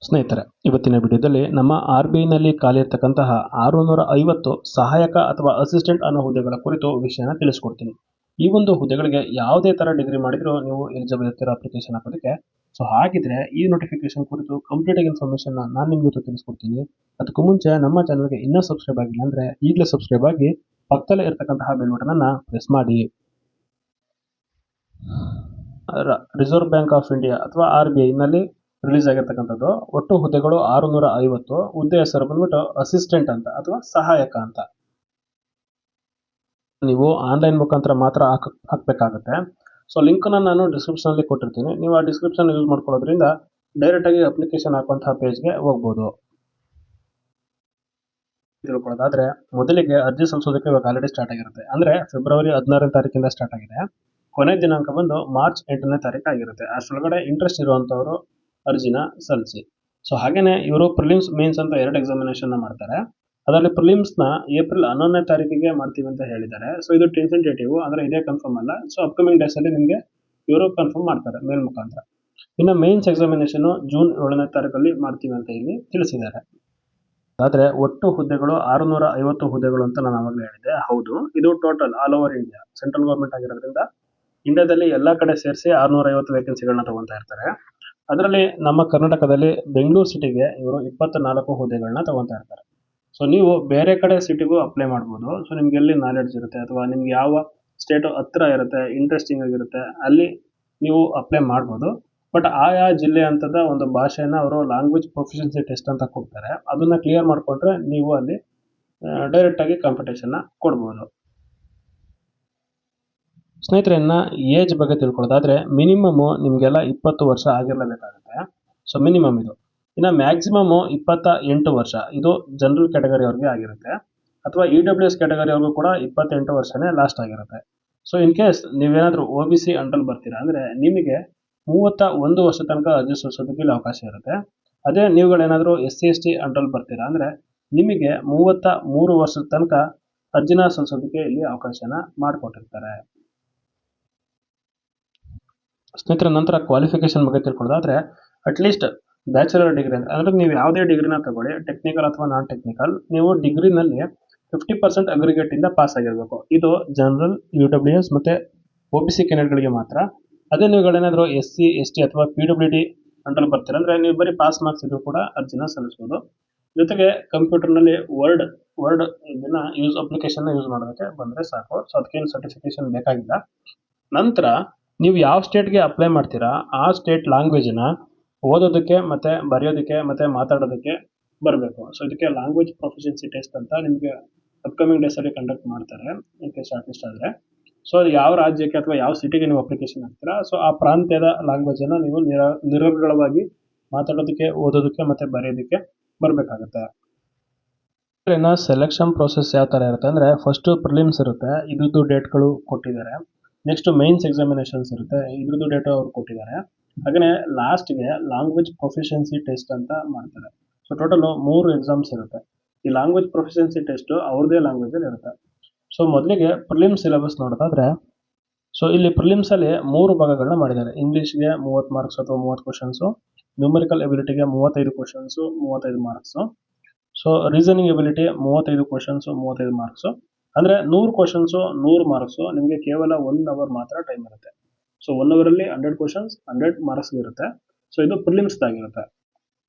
ಸ್ನೇಹಿತರೆ, ಇವತ್ತಿನ ವಿಡಿಯೋದಲ್ಲಿ ನಮ್ಮ RBIನಲ್ಲಿ ಖಾಲಿ ಇರತಕ್ಕಂತಹ 650 ಸಹಾಯಕ ಅಥವಾ ಅಸಿಸ್ಟೆಂಟ್ ಅನ್ನೋ ಹುದ್ದೆಗಳ ಕುರಿತು ವಿಷಯನ ತಿಳಿಸ್ಕೊಡ್ತೀನಿ. ಈ ಒಂದು ಹುದ್ದೆಗಳಿಗೆ ಯಾವುದೇ ತರ ಡಿಗ್ರಿ ಮಾಡಿದ್ರು ನೀವು ಎಲಿಜಿಬಲ್ ಇರ್ತೀರ ಅಪ್ಲಿಕೇಶನ್ ಹಾಕೋದಕ್ಕೆ. ಸೊ ಹಾಗಿದ್ರೆ ಈ ನೋಟಿಫಿಕೇಶನ್ ಕುರಿತು ಕಂಪ್ಲೀಟ್ ಆಗಿ ಇನ್ಫಾರ್ಮೇಶನ್ ನಾನು ನಿಮ್ಗೆ ಇವತ್ತು ತಿಳಿಸ್ಕೊಡ್ತೀನಿ. ಅದಕ್ಕೂ ಮುಂಚೆ ನಮ್ಮ ಚಾನಲ್ಗೆ ಇನ್ನೂ ಸಬ್ಸ್ಕ್ರೈಬ್ ಆಗಿಲ್ಲ ಅಂದ್ರೆ ಈಗಲೇ ಸಬ್ಸ್ಕ್ರೈಬ್ ಆಗಿ ಪಕ್ಕದಲ್ಲೇ ಇರತಕ್ಕಂತಹ ಬೆಲ್ ಬಟನ್ ಅನ್ನ ಪ್ರೆಸ್ ಮಾಡಿ. ರಿಸರ್ವ್ ಬ್ಯಾಂಕ್ ಆಫ್ ಇಂಡಿಯಾ ಅಥವಾ RBI ನಲ್ಲಿ ರಿಲೀಸ್ ಆಗಿರ್ತಕ್ಕಂಥದ್ದು. ಒಟ್ಟು ಹುದ್ದೆಗಳು 650. ಹುದ್ದೆ ಹೆಸರು ಬಂದ್ಬಿಟ್ಟು ಅಸಿಸ್ಟೆಂಟ್ ಅಂತ ಅಥವಾ ಸಹಾಯಕ ಅಂತ. ನೀವು ಆನ್ಲೈನ್ ಮುಖಾಂತರ ಮಾತ್ರ ಹಾಕಬೇಕಾಗುತ್ತೆ. ಸೊ ಲಿಂಕ್ ನಾನು ಡಿಸ್ಕ್ರಿಪ್ಷನ್ ಅಲ್ಲಿ ಕೊಟ್ಟಿರ್ತೀನಿ. ನೀವು ಆ ಡಿಸ್ಕ್ರಿಪ್ಷನ್ ಯೂಸ್ ಮಾಡ್ಕೊಳ್ಳೋದ್ರಿಂದ ಡೈರೆಕ್ಟ್ ಆಗಿ ಅಪ್ಲಿಕೇಶನ್ ಹಾಕುವಂತಹ ಪೇಜ್ಗೆ ಹೋಗ್ಬೋದು. ತಿಳ್ಕೊಳ್ಳೋದಾದ್ರೆ ಮೊದಲಿಗೆ ಅರ್ಜಿ ಸಲ್ಲಿಸೋದಕ್ಕೆ ಇವಾಗ ಆಲ್ರೆಡಿ ಸ್ಟಾರ್ಟ್ ಆಗಿರುತ್ತೆ. ಅಂದ್ರೆ ಫೆಬ್ರವರಿ 16ನೇ ತಾರೀಕಿಂದ ಸ್ಟಾರ್ಟ್ ಆಗಿದೆ. ಕೊನೆ ದಿನಾಂಕ ಬಂದು ಮಾರ್ಚ್ 8ನೇ ತಾರೀಕು ಆಗಿರುತ್ತೆ. ಅಷ್ಟರೊಳಗಡೆ ಇಂಟ್ರೆಸ್ಟ್ ಇರುವಂತವರು ಅರ್ಜಿನ ಸಲ್ಲಿಸಿ. ಸೊ ಹಾಗೇನೆ ಇವರು ಪ್ರಿಲಿಮ್ಸ್ ಮೇನ್ಸ್ ಅಂತ 2 ಎಕ್ಸಾಮಿನೇಷನ್ ಮಾಡ್ತಾರೆ. ಅದರಲ್ಲಿ ಪ್ರಿಲಿಮ್ಸ್ ನ ಏಪ್ರಿಲ್ 11ನೇ ತಾರೀಕಿಗೆ ಮಾಡ್ತೀವಿ ಅಂತ ಹೇಳಿದ್ದಾರೆ. ಸೊ ಇದು ಟೆಂಟೇಟಿವ್, ಅಂದ್ರೆ ಇದೇ ಕನ್ಫರ್ಮ್ ಅಲ್ಲ. ಸೊ ಅಪ್ಕಮಿಂಗ್ ಡೇಸ್ ಅಲ್ಲಿ ನಿಮಗೆ ಇವರು ಕನ್ಫರ್ಮ್ ಮಾಡ್ತಾರೆ ಮೇಲ್ ಮುಖಾಂತರ. ಇನ್ನು ಮೇನ್ಸ್ ಎಕ್ಸಾಮಿನೇಷನ್ ಜೂನ್ 7ನೇ ತಾರೀಕಲ್ಲಿ ಮಾಡ್ತೀವಿ ಅಂತ ಇಲ್ಲಿ ತಿಳಿಸಿದ್ದಾರೆ. ಆದ್ರೆ ಒಟ್ಟು ಹುದ್ದೆಗಳು 650 ಹುದ್ದೆಗಳು ಅಂತ ನಾನು ಆವಾಗಲೇ ಹೇಳಿದೆ. ಹೌದು, ಇದು total all over India central government ಆಗಿರೋದ್ರಿಂದ ಇಂಡಿಯಾದಲ್ಲಿ ಎಲ್ಲಾ ಕಡೆ ಸೇರಿಸಿ 650 ವೇಕೆನ್ಸಿಗಳನ್ನ ತಗೊಂತಾ ಇರ್ತಾರೆ. ಅದರಲ್ಲಿ ನಮ್ಮ ಕರ್ನಾಟಕದಲ್ಲಿ ಬೆಂಗಳೂರು ಸಿಟಿಗೆ ಇವರು 24 ಹುದ್ದೆಗಳನ್ನ ತಗೊಂತಾ ಇರ್ತಾರೆ. ಸೊ ನೀವು ಬೇರೆ ಕಡೆ ಸಿಟಿಗೂ ಅಪ್ಲೈ ಮಾಡ್ಬೋದು. ಸೊ ನಿಮ್ಗೆ ಎಲ್ಲಿ ನಾಲೆಡ್ಜ್ ಇರುತ್ತೆ ಅಥವಾ ನಿಮ್ಗೆ ಯಾವ ಸ್ಟೇಟ್ ಹತ್ರ ಇರುತ್ತೆ, ಇಂಟ್ರೆಸ್ಟಿಂಗ್ ಆಗಿರುತ್ತೆ, ಅಲ್ಲಿ ನೀವು ಅಪ್ಲೈ ಮಾಡ್ಬೋದು. ಬಟ್ ಆಯಾ ಜಿಲ್ಲೆ ಅಂತದ ಒಂದು ಭಾಷೆನ ಅವರು ಲ್ಯಾಂಗ್ವೇಜ್ ಪ್ರೊಫಿಷಿಯನ್ಸಿ ಟೆಸ್ಟ್ ಅಂತ ಕೊಡ್ತಾರೆ. ಅದನ್ನ ಕ್ಲಿಯರ್ ಮಾಡ್ಕೊಂಡ್ರೆ ನೀವು ಅಲ್ಲಿ ಡೈರೆಕ್ಟ್ ಆಗಿ ಕಾಂಪಿಟೇಷನ್ ಕೊಡ್ಬೋದು. ಸ್ನೇಹಿತರೆ, ಏಜ್ ಬಗ್ಗೆ ತಿಳ್ಕೊಳ್ಳೋದಾದ್ರೆ ಮಿನಿಮಮ್ ನಿಮ್ಗೆಲ್ಲ 20 ವರ್ಷ ಆಗಿರಲೇಬೇಕಾಗುತ್ತೆ. ಸೊ ಮಿನಿಮಮ್ ಇದು. ಇನ್ನು ಮ್ಯಾಕ್ಸಿಮಮ್ 28 ವರ್ಷ ಇದು ಜನರಲ್ ಕ್ಯಾಟಗರಿ ಅವ್ರಿಗೆ ಆಗಿರುತ್ತೆ. ಅಥವಾ EWS ಕ್ಯಾಟಗರಿ ಅವ್ರಿಗೂ ಕೂಡ 28 ವರ್ಷನೇ ಲಾಸ್ಟ್ ಆಗಿರುತ್ತೆ. ಸೊ ಇನ್ ಕೇಸ್ ನೀವೇನಾದ್ರೂ OBC ಅಂಡರ್ ಬರ್ತೀರಾ ಅಂದ್ರೆ ನಿಮಗೆ 31 ವರ್ಷ ತನಕ ಅರ್ಜಿ ಸಲ್ಲಿಸೋದಕ್ಕೆ ಇಲ್ಲಿ ಅವಕಾಶ ಇರುತ್ತೆ. ಅದೇ ನೀವುಗಳೇನಾದ್ರೂ SC/ST ಅಂಡರ್ ಬರ್ತೀರಾ ಅಂದ್ರೆ ನಿಮಗೆ 33 ವರ್ಷದ ತನಕ ಅರ್ಜಿನ ಸಲ್ಲಿಸೋದಕ್ಕೆ ಇಲ್ಲಿ ಅವಕಾಶನ ಮಾಡಿಕೊಟ್ಟಿರ್ತಾರೆ. ಸ್ನೇಹಿತರ, ನಂತರ ಕ್ವಾಲಿಫಿಕೇಶನ್ ಬಗ್ಗೆ ತಿಳ್ಕೊಳ್ಳೋದಾದ್ರೆ ಅಟ್ಲೀಸ್ಟ್ ಬ್ಯಾಚುಲರ್ ಡಿಗ್ರಿ ಅಂದ್ರೆ ನೀವು ಯಾವುದೇ ಡಿಗ್ರಿನ ತಗೊಳ್ಳಿ, ಟೆಕ್ನಿಕಲ್ ಅಥವಾ ನಾನ್ ಟೆಕ್ನಿಕಲ್, ನೀವು ಡಿಗ್ರಿನಲ್ಲಿ 50% ಅಗ್ರಿಗೇಟ್ ಇಂದ ಪಾಸ್ ಆಗಿರಬೇಕು. ಇದು ಜನರಲ್, UWS ಮತ್ತೆ OBC ಕ್ಯಾಂಡಿಡೇಟ್ಗಳಿಗೆ ಮಾತ್ರ. ಅದೇ ನೀವುಗಳೇನಾದ್ರೂ SC/ST ಅಥವಾ PWD ಅಂಡರ್ ಬರ್ತೀರಾ ಅಂದ್ರೆ ನೀವು ಬರೀ ಪಾಸ್ ಮಾರ್ಕ್ಸ್ ಇದ್ರೂ ಕೂಡ ಅರ್ಜಿನ ಸಲ್ಲಿಸಬಹುದು. ಜೊತೆಗೆ ಕಂಪ್ಯೂಟರ್ನಲ್ಲಿ ವರ್ಡ್ ಇದನ್ನ ಅಪ್ಲಿಕೇಶನ್ ಯೂಸ್ ಮಾಡೋದಕ್ಕೆ ಬಂದ್ರೆ ಸಾಕು. ಸೊ ಅದಕ್ಕೇನು ಸರ್ಟಿಫಿಕೇಶನ್ ಬೇಕಾಗಿಲ್ಲ. ನಂತರ ನೀವು ಯಾವ ಸ್ಟೇಟ್ಗೆ ಅಪ್ಲೈ ಮಾಡ್ತೀರಾ ಆ ಸ್ಟೇಟ್ ಲ್ಯಾಂಗ್ವೇಜ್ನ ಓದೋದಕ್ಕೆ ಮತ್ತೆ ಬರೆಯೋದಕ್ಕೆ ಮತ್ತೆ ಮಾತಾಡೋದಕ್ಕೆ ಬರಬೇಕು. ಸೊ ಇದಕ್ಕೆ ಲ್ಯಾಂಗ್ವೇಜ್ ಪ್ರೊಫಿಷಿಯನ್ಸಿ ಟೆಸ್ಟ್ ಅಂತ ನಿಮಗೆ ಅಪ್ಕಮಿಂಗ್ ಡೇಸ್ ಅಲ್ಲಿ ಕಂಡಕ್ಟ್ ಮಾಡ್ತಾರೆ. ಇದಕ್ಕೆ ಶಾರ್ಟ್ ಲಿಸ್ಟ್ ಆದ್ರೆ ಸೊ ಯಾವ ರಾಜ್ಯಕ್ಕೆ ಅಥವಾ ಯಾವ ಸಿಟಿಗೆ ನೀವು ಅಪ್ಲಿಕೇಶನ್ ಹಾಕ್ತೀರಾ ಸೊ ಆ ಪ್ರಾಂತ್ಯದ ಲ್ಯಾಂಗ್ವೇಜ್ ಅನ್ನ ನೀವು ನಿರರ್ಗಳವಾಗಿ ಮಾತಾಡೋದಕ್ಕೆ, ಓದೋದಕ್ಕೆ ಮತ್ತೆ ಬರೆಯೋದಕ್ಕೆ ಬರಬೇಕಾಗುತ್ತೆ. ಸೆಲೆಕ್ಷನ್ ಪ್ರೋಸೆಸ್ ಯಾವ ತರ ಇರುತ್ತೆ ಅಂದ್ರೆ ಫಸ್ಟ್ ಪ್ರಿಲಿಮ್ಸ್ ಇರುತ್ತೆ, ಇದ್ರದ್ದು ಡೇಟ್ಗಳು ಕೊಟ್ಟಿದ್ದಾರೆ. ನೆಕ್ಸ್ಟ್ ಮೈನ್ಸ್ ಎಕ್ಸಾಮಿನೇಷನ್ಸ್ ಇರುತ್ತೆ, ಇದ್ರದ್ದು ಡೇಟ್ ಅವ್ರು ಕೊಟ್ಟಿದ್ದಾರೆ. ಹಾಗೆ ಲಾಸ್ಟ್ಗೆ ಲ್ಯಾಂಗ್ವೇಜ್ ಪ್ರೊಫಿಷಿಯನ್ಸಿ ಟೆಸ್ಟ್ ಅಂತ ಮಾಡ್ತಾರೆ. ಸೊ ಟೋಟಲ್ 3 ಎಕ್ಸಾಮ್ಸ್ ಇರುತ್ತೆ. ಈ ಲ್ಯಾಂಗ್ವೇಜ್ ಪ್ರೊಫಿಷಿಯನ್ಸಿ ಟೆಸ್ಟ್ ಅವ್ರದೇ ಲ್ಯಾಂಗ್ವೇಜ್ ಅಲ್ಲಿ ಇರುತ್ತೆ. ಸೊ ಮೊದಲಿಗೆ ಪ್ರಿಲಿಮ್ಸ್ ಸಿಲೆಬಸ್ ನೋಡೋದಾದ್ರೆ ಸೊ ಇಲ್ಲಿ ಪ್ರಿಲಿಮ್ಸ್ ಅಲ್ಲಿ 3 ಭಾಗಗಳನ್ನ ಮಾಡಿದ್ದಾರೆ. ಇಂಗ್ಲಿಷ್ಗೆ 30 ಮಾರ್ಕ್ಸ್ ಅಥವಾ 30 ಕ್ವಶನ್ಸ್, ನ್ಯೂಮರಿಕಲ್ ಎಬಿಲಿಟಿಗೆ 35 questions 35 marks, so reasoning ability 35 questions 35 marks. ಅಂದ್ರೆ 100 ಕ್ವಶನ್ಸ್ 100 ಮಾರ್ಕ್ಸ್. ನಿಮಗೆ ಕೇವಲ 1 ಅವರ್ ಮಾತ್ರ ಟೈಮ್ ಇರುತ್ತೆ. ಸೊ 1 ಅವರ್ ಅಲ್ಲಿ 100 ಕ್ವಶನ್ಸ್ 100 ಮಾರ್ಕ್ಸ್ ಇರುತ್ತೆ. ಸೊ ಇದು ಪ್ರಿಲಿಮ್ಸ್ ಆಗಿರುತ್ತೆ.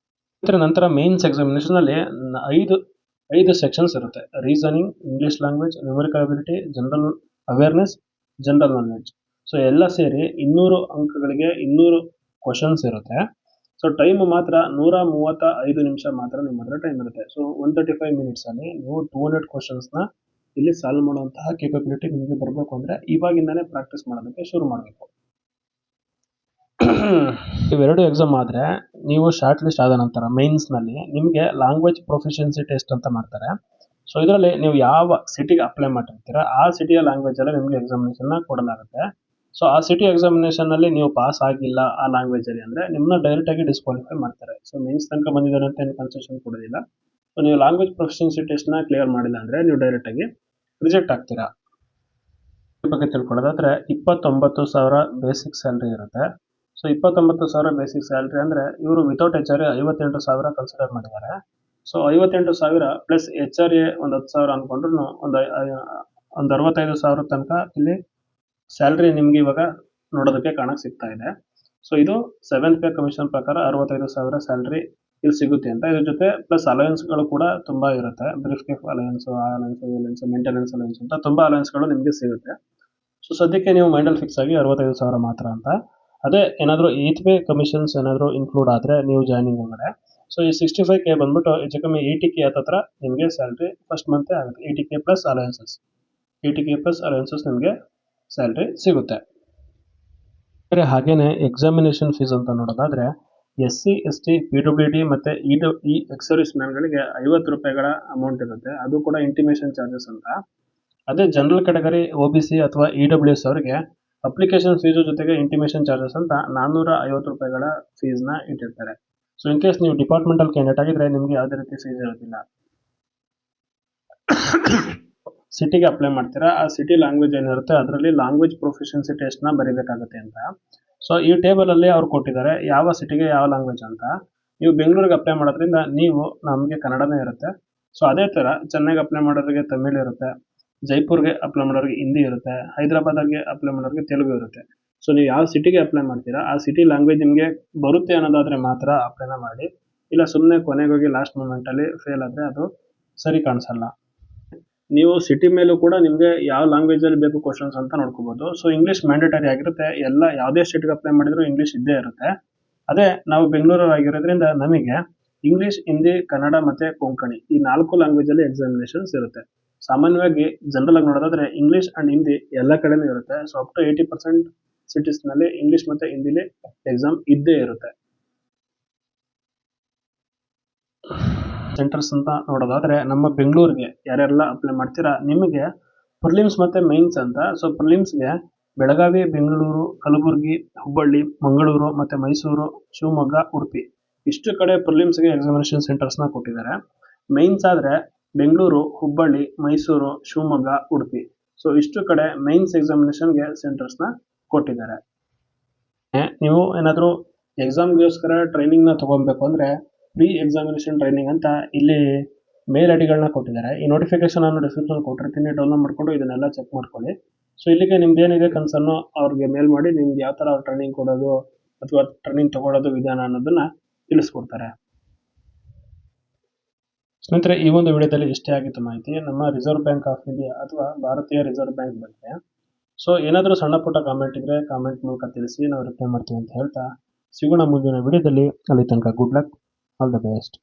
ನಂತರ ಮೇನ್ಸ್ ಎಕ್ಸಾಮಿನೇಷನ್ ಅಲ್ಲಿ 5 ಸೆಕ್ಷನ್ಸ್ ಇರುತ್ತೆ. Reasoning, English language, numerical ability, general awareness, general knowledge. So ಎಲ್ಲ ಸೇರಿ 200 ಅಂಕಗಳಿಗೆ 200 ಕ್ವಶನ್ಸ್ ಇರುತ್ತೆ. ಸೊ ಟೈಮ್ ಮಾತ್ರ 135 ನಿಮಿಷ ಮಾತ್ರ ನಿಮ್ಮ ಹತ್ರ ಟೈಮ್ ಇರುತ್ತೆ. ಸೊ 135 ಮಿನಿಟ್ಸ್ ಅಲ್ಲಿ ನೀವು 200 ಕ್ವಶನ್ಸ್ ನ ಇಲ್ಲಿ ಸಾಲ್ವ್ ಮಾಡುವಂತಹ ಕೇಪಬಿಲಿಟಿ ನಿಮಗೆ ಬರಬೇಕು ಅಂದ್ರೆ ಇವಾಗಿಂದಾನೇ ಪ್ರಾಕ್ಟೀಸ್ ಮಾಡೋದಕ್ಕೆ ಶುರು ಮಾಡಬೇಕು. ಇವೆರಡು ಎಕ್ಸಾಮ್ ಆದ್ರೆ ನೀವು ಶಾರ್ಟ್ ಲಿಸ್ಟ್ ಆದ ನಂತರ ಮೈನ್ಸ್ ನಲ್ಲಿ ನಿಮಗೆ ಲ್ಯಾಂಗ್ವೇಜ್ ಪ್ರೊಫಿಷಿಯನ್ಸಿ ಟೆಸ್ಟ್ ಅಂತ ಮಾಡ್ತಾರೆ. ಸೊ ಇದರಲ್ಲಿ ನೀವು ಯಾವ ಸಿಟಿಗೆ ಅಪ್ಲೈ ಮಾಡಿರ್ತೀರಾ ಆ ಸಿಟಿಯ ಲ್ಯಾಂಗ್ವೇಜ್ ಅಲ್ಲಿ ನಿಮಗೆ ಎಕ್ಸಾಮಿನೇಷನ್ ಕೊಡಲಾಗುತ್ತೆ. ಸೊ ಆ ಸಿಟಿ ಎಕ್ಸಾಮಿನೇಷನ್ ಅಲ್ಲಿ ನೀವು ಪಾಸ್ ಆಗಿಲ್ಲ ಆ ಲ್ಯಾಂಗ್ವೇಜ್ ಅಲ್ಲಿ ಅಂದ್ರೆ ನಿಮ್ಮನ್ನ ಡೈರೆಕ್ಟ್ ಆಗಿ ಡಿಸ್ಕ್ವಾಲಿಫೈ ಮಾಡ್ತಾರೆ. ಸೊ ಮೀನ್ಸ್ ತನಕ ಬಂದಿದ್ದಾರೆ ಅಂತ ಏನು ಕನ್ಸೆಷನ್ ಕೊಡೋದಿಲ್ಲ. ಸೊ ನೀವು ಲ್ಯಾಂಗ್ವೇಜ್ ಪ್ರೊಫಿಷಿಯನ್ಸಿ ಟೆಸ್ಟ್ ನ ಕ್ಲಿಯರ್ ಮಾಡಿಲ್ಲ ಅಂದ್ರೆ ನೀವು ಡೈರೆಕ್ಟ್ ಆಗಿ ರಿಜೆಕ್ಟ್ ಆಗ್ತೀರಾ. ಈ ಬಗ್ಗೆ ತಿಳ್ಕೊಳ್ಳೋದಾದ್ರೆ 29,000 ಬೇಸಿಕ್ ಸ್ಯಾಲರಿ ಇರುತ್ತೆ. ಸೊ 29,000 ಬೇಸಿಕ್ ಸ್ಯಾಲ್ರಿ ಅಂದರೆ ಇವರು without H R A 58,000 consider ಮಾಡಿದ್ದಾರೆ. So 58,000 plus H R A ಒಂದು 10,000 ಅಂದ್ಕೊಂಡ್ರು ಒಂದು 65,000 ತನಕ ಇಲ್ಲಿ ಸ್ಯಾಲ್ರಿ ನಿಮ್ಗೆ ಇವಾಗ ನೋಡೋದಕ್ಕೆ ಕಾಣಕ್ಕೆ ಸಿಗ್ತಾ ಇದೆ. ಸೊ ಇದು 7th ಪೇ ಕಮಿಷನ್ ಪ್ರಕಾರ 65,000 ಸ್ಯಾಲ್ರಿ ಇಲ್ಲಿ ಸಿಗುತ್ತೆ ಅಂತ. ಇದ್ರ ಜೊತೆ ಪ್ಲಸ್ ಅಲವೆನ್ಸ್ಗಳು ಕೂಡ ತುಂಬಾ ಇರುತ್ತೆ. ಬ್ರೀಫ್ ಕೇಫ್ ಅಲವೆನ್ಸ್, ಅಲವೆನ್ಸ್, ಮೇಂಟೆನೆನ್ಸ್ ಅಲವೆನ್ಸ್ ಅಂತ ತುಂಬಾ ಅಲವೆನ್ಸ್ಗಳು ನಿಮಗೆ ಸಿಗುತ್ತೆ. ಸೊ ಸದ್ಯಕ್ಕೆ ನೀವು ಮೈಂಡಲ್ಲಿ ಫಿಕ್ಸ್ ಆಗಿ 65,000 ಮಾತ್ರ ಅಂತ. ಅದೇ ಏನಾದರೂ 8th ಪೇ ಕಮಿಷನ್ಸ್ ಏನಾದರೂ ಇನ್ಕ್ಲೂಡ್ ಆದರೆ ನೀವು ಜಾಯ್ನಿಂಗ್ ಒಳಗಡೆ, ಸೊ ಈ 65K ಬಂದ್ಬಿಟ್ಟು ಹೆಚ್ಚು ಕಮ್ಮಿ 80K ಹತ್ತತ್ರ ನಿಮಗೆ ಸ್ಯಾಲ್ರಿ ಫಸ್ಟ್ ಮಂತೇ ಆಗುತ್ತೆ. 80K plus allowances, 80K plus allowances ನಿಮಗೆ ಸ್ಯಾಲ್ರಿ ಸಿಗುತ್ತೆ. ಹಾಗೇನೆ ಎಕ್ಸಾಮಿನೇಷನ್ ಫೀಸ್ ಅಂತ ನೋಡೋದಾದ್ರೆ SC, ST, PWD ಮತ್ತು ಈ ಎಕ್ಸ್ ಸರ್ವಿಸ್ ಮ್ಯಾನ್ಗಳಿಗೆ 50 ರೂಪಾಯಿಗಳ ಅಮೌಂಟ್ ಇರುತ್ತೆ. ಅದು ಕೂಡ ಇಂಟಿಮೇಷನ್ ಚಾರ್ಜಸ್ ಅಂತ. ಅದೇ ಜನರಲ್ ಕ್ಯಾಟಗರಿ, OBC ಅಥವಾ EWS ಅವರಿಗೆ ಅಪ್ಲಿಕೇಶನ್ ಫೀಸು ಜೊತೆಗೆ ಇಂಟಿಮೇಷನ್ ಚಾರ್ಜಸ್ ಅಂತ 450 ರೂಪಾಯಿಗಳ ಫೀಸ್ನ ಇಟ್ಟಿರ್ತಾರೆ. ಸೊ ಇನ್ ಕೇಸ್ ನೀವು ಡಿಪಾರ್ಟ್ಮೆಂಟಲ್ ಕ್ಯಾಂಡಿಡೇಟ್ ಆಗಿದ್ರೆ ನಿಮಗೆ ಯಾವುದೇ ರೀತಿ ಫೀಸ್ ಇರೋದಿಲ್ಲ. ಸಿಟಿಗೆ ಅಪ್ಲೈ ಮಾಡ್ತೀರಾ, ಆ ಸಿಟಿ ಲ್ಯಾಂಗ್ವೇಜ್ ಏನಿರುತ್ತೆ ಅದರಲ್ಲಿ ಲ್ಯಾಂಗ್ವೇಜ್ ಪ್ರೊಫಿಷಿಯನ್ಸಿ ಟೆಸ್ಟ್ನ ಬರೀಬೇಕಾಗುತ್ತೆ ಅಂತ. ಸೊ ಈ ಟೇಬಲಲ್ಲಿ ಅವ್ರು ಕೊಟ್ಟಿದ್ದಾರೆ ಯಾವ ಸಿಟಿಗೆ ಯಾವ ಲ್ಯಾಂಗ್ವೇಜ್ ಅಂತ. ನೀವು ಬೆಂಗಳೂರಿಗೆ ಅಪ್ಲೈ ಮಾಡೋದ್ರಿಂದ ನೀವು ನಮಗೆ ಕನ್ನಡನೇ ಇರುತ್ತೆ. ಸೊ ಅದೇ ಥರ ಚೆನ್ನೈಗೆ ಅಪ್ಲೈ ಮಾಡೋರಿಗೆ ತಮಿಳ್ ಇರುತ್ತೆ, ಜೈಪುರ್ಗೆ ಅಪ್ಲೈ ಮಾಡೋರಿಗೆ ಹಿಂದಿ ಇರುತ್ತೆ, ಹೈದರಾಬಾದ್ಗೆ ಅಪ್ಲೈ ಮಾಡೋರಿಗೆ ತೆಲುಗು ಇರುತ್ತೆ. ಸೊ ನೀವು ಯಾವ ಸಿಟಿಗೆ ಅಪ್ಲೈ ಮಾಡ್ತೀರಾ ಆ ಸಿಟಿ ಲ್ಯಾಂಗ್ವೇಜ್ ನಿಮಗೆ ಬರುತ್ತೆ ಅನ್ನೋದಾದರೆ ಮಾತ್ರ ಅಪ್ಲೈನ ಮಾಡಿ. ಇಲ್ಲ ಸುಮ್ಮನೆ ಕೊನೆಗೋಗಿ ಲಾಸ್ಟ್ ಮೂಮೆಂಟಲ್ಲಿ ಫೇಲ್ ಆದರೆ ಅದು ಸರಿ ಕಾಣಿಸಲ್ಲ. ನೀವು ಸಿಟಿ ಮೇಲೂ ಕೂಡ ನಿಮಗೆ ಯಾವ ಲ್ಯಾಂಗ್ವೇಜಲ್ಲಿ ಬೇಕು ಕ್ವಶನ್ಸ್ ಅಂತ ನೋಡ್ಕೋಬೋದು. ಸೊ ಇಂಗ್ಲೀಷ್ ಮ್ಯಾಂಡೇಟರಿ ಆಗಿರುತ್ತೆ. ಯಾವುದೇ ಸ್ಟೇಟ್ಗೆ ಅಪ್ಲೈ ಮಾಡಿದ್ರು ಇಂಗ್ಲೀಷ್ ಇದ್ದೇ ಇರುತ್ತೆ. ಅದೇ ನಾವು ಬೆಂಗಳೂರು ಆಗಿರೋದ್ರಿಂದ ನಮಗೆ ಇಂಗ್ಲೀಷ್, ಹಿಂದಿ, ಕನ್ನಡ ಮತ್ತು ಕೊಂಕಣಿ ಈ 4 ಲ್ಯಾಂಗ್ವೇಜಲ್ಲಿ ಎಕ್ಸಾಮಿನೇಷನ್ಸ್ ಇರುತ್ತೆ. ಸಾಮಾನ್ಯವಾಗಿ ಜನರಲ್ ಆಗಿ ನೋಡೋದಾದ್ರೆ ಇಂಗ್ಲೀಷ್ ಆ್ಯಂಡ್ ಹಿಂದಿ ಎಲ್ಲ ಕಡೆನೂ ಇರುತ್ತೆ. ಸೊ ಅಪ್ ಟು 80% ಸಿಟೀಸ್ನಲ್ಲಿ ಇಂಗ್ಲೀಷ್ ಮತ್ತು ಹಿಂದಿಲಿ ಎಕ್ಸಾಮ್ ಇದ್ದೇ ಇರುತ್ತೆ. ಸೆಂಟರ್ಸ್ ಅಂತ ನೋಡೋದಾದ್ರೆ ನಮ್ಮ ಬೆಂಗಳೂರಿಗೆ ಯಾರೆಲ್ಲ ಅಪ್ಲೈ ಮಾಡ್ತೀರಾ ನಿಮಗೆ ಪ್ರಿಲಿಮ್ಸ್ ಮತ್ತು ಮೈನ್ಸ್ ಅಂತ. ಸೊ ಪ್ರಿಲಿಮ್ಸ್ಗೆ ಬೆಳಗಾವಿ, ಬೆಂಗಳೂರು, ಕಲಬುರಗಿ, ಹುಬ್ಬಳ್ಳಿ, ಮಂಗಳೂರು ಮತ್ತು ಮೈಸೂರು, ಶಿವಮೊಗ್ಗ, ಉಡುಪಿ ಇಷ್ಟು ಕಡೆ ಪ್ರಿಲಿಮ್ಸ್ಗೆ ಎಕ್ಸಾಮಿನೇಷನ್ ಸೆಂಟರ್ಸ್ನ ಕೊಟ್ಟಿದ್ದಾರೆ. ಮೈನ್ಸ್ ಆದರೆ ಬೆಂಗಳೂರು, ಹುಬ್ಬಳ್ಳಿ, ಮೈಸೂರು, ಶಿವಮೊಗ್ಗ, ಉಡುಪಿ. ಸೊ ಇಷ್ಟು ಕಡೆ ಮೈನ್ಸ್ ಎಕ್ಸಾಮಿನೇಷನ್ಗೆ ಸೆಂಟರ್ಸ್ನ ಕೊಟ್ಟಿದ್ದಾರೆ. ನೀವು ಏನಾದರೂ ಎಕ್ಸಾಮ್ಗೋಸ್ಕರ ಟ್ರೈನಿಂಗ್ನ ತೊಗೊಬೇಕು ಅಂದರೆ ಪ್ರೀ ಎಕ್ಸಾಮಿನೇಷನ್ ಟ್ರೈನಿಂಗ್ ಅಂತ ಇಲ್ಲಿ ಮೇಲ್ ಐಡಿಗಳನ್ನ ಕೊಟ್ಟಿದ್ದಾರೆ. ಈ ನೋಟಿಫಿಕೇಶನ್ ನಾನು ಡಿಸ್ಕ್ರಿಪ್ಷನ್ ಕೊಟ್ಟಿರ್ತೀನಿ, ಡೌನ್ಲೋಡ್ ಮಾಡಿಕೊಂಡು ಇದನ್ನೆಲ್ಲ ಚೆಕ್ ಮಾಡ್ಕೊಳ್ಳಿ. ಸೊ ಇಲ್ಲಿಗೆ ನಿಮ್ದು ಏನಿದೆ ಕನ್ಸರ್ನು ಅವ್ರಿಗೆ ಮೇಲ್ ಮಾಡಿ ನಿಮ್ಗೆ ಯಾವ ಥರ ಟ್ರೈನಿಂಗ್ ಕೊಡೋದು ಅಥವಾ ಟ್ರೈನಿಂಗ್ ತೊಗೊಳ್ಳೋದು ವಿಧಾನ ಅನ್ನೋದನ್ನು ತಿಳಿಸ್ಕೊಡ್ತಾರೆ. ಸ್ನೇಹಿತರೆ, ಈ ಒಂದು ವಿಡಿಯೋದಲ್ಲಿ ಇಷ್ಟೇ ಆಗಿತ್ತು ಮಾಹಿತಿ ನಮ್ಮ ರಿಸರ್ವ್ ಬ್ಯಾಂಕ್ ಆಫ್ ಇಂಡಿಯಾ ಅಥವಾ ಭಾರತೀಯ ರಿಸರ್ವ್ ಬ್ಯಾಂಕ್ ಬಗ್ಗೆ. ಸೊ ಏನಾದರೂ ಸಣ್ಣ ಪುಟ್ಟ ಕಾಮೆಂಟ್ ಇದ್ದರೆ ಕಾಮೆಂಟ್ ಮೂಲಕ ತಿಳಿಸಿ, ನಾವು ರಿಪ್ಲೈ ಮಾಡ್ತೀವಿ ಅಂತ ಹೇಳ್ತಾ ಸಿಗೋಣ ಮುಂದಿನ ವಿಡಿಯೋದಲ್ಲಿ. ಅಲ್ಲಿ ತನಕ good luck, all the best.